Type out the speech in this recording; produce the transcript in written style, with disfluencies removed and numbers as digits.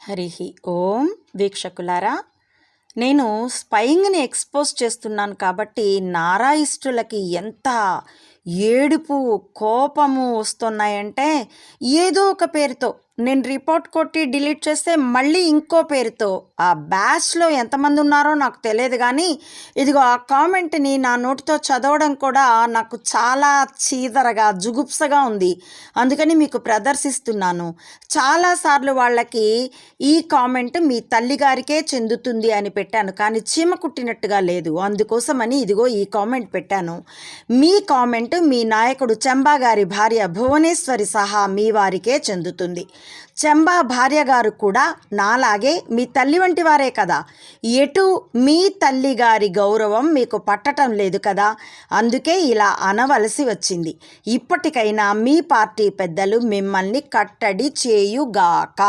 హరి ఓం వీక్షకులారా, నేను స్పయింగ్ని ఎక్స్పోజ్ చేస్తున్నాను కాబట్టి నారాయిస్టులకి ఎంత ఏడుపు కోపము వస్తున్నాయంటే, ఏదో ఒక పేరుతో నేను రిపోర్ట్ కొట్టి డిలీట్ చేస్తే మళ్ళీ ఇంకో పేరుతో ఆ బ్యాచ్లో ఎంతమంది ఉన్నారో నాకు తెలియదు. కానీ ఇదిగో ఆ కామెంట్ని నా నోటితో చదవడం కూడా నాకు చాలా చీదరగా జుగుప్సగా ఉంది. అందుకని మీకు ప్రదర్శిస్తున్నాను. చాలాసార్లు వాళ్ళకి ఈ కామెంట్ మీ తల్లిగారికే చెందుతుంది అని పెట్టాను, కానీ చీమ కుట్టినట్టుగా లేదు. అందుకోసమని ఇదిగో ఈ కామెంట్ పెట్టాను. మీ కామెంట్ మీ నాయకుడు చెంబా గారి భార్య భువనేశ్వరి సహా మీ వారికే చెందుతుంది. చెంబా భార్య గారు కూడా నాలాగే మీ తల్లి వంటి వారే కదా. ఎటు మీ తల్లిగారి గౌరవం మీకు పట్టడం లేదు కదా, అందుకే ఇలా అనవలసి వచ్చింది. ఇప్పటికైనా మీ పార్టీ పెద్దలు మిమ్మల్ని కట్టడి చేయుగాక.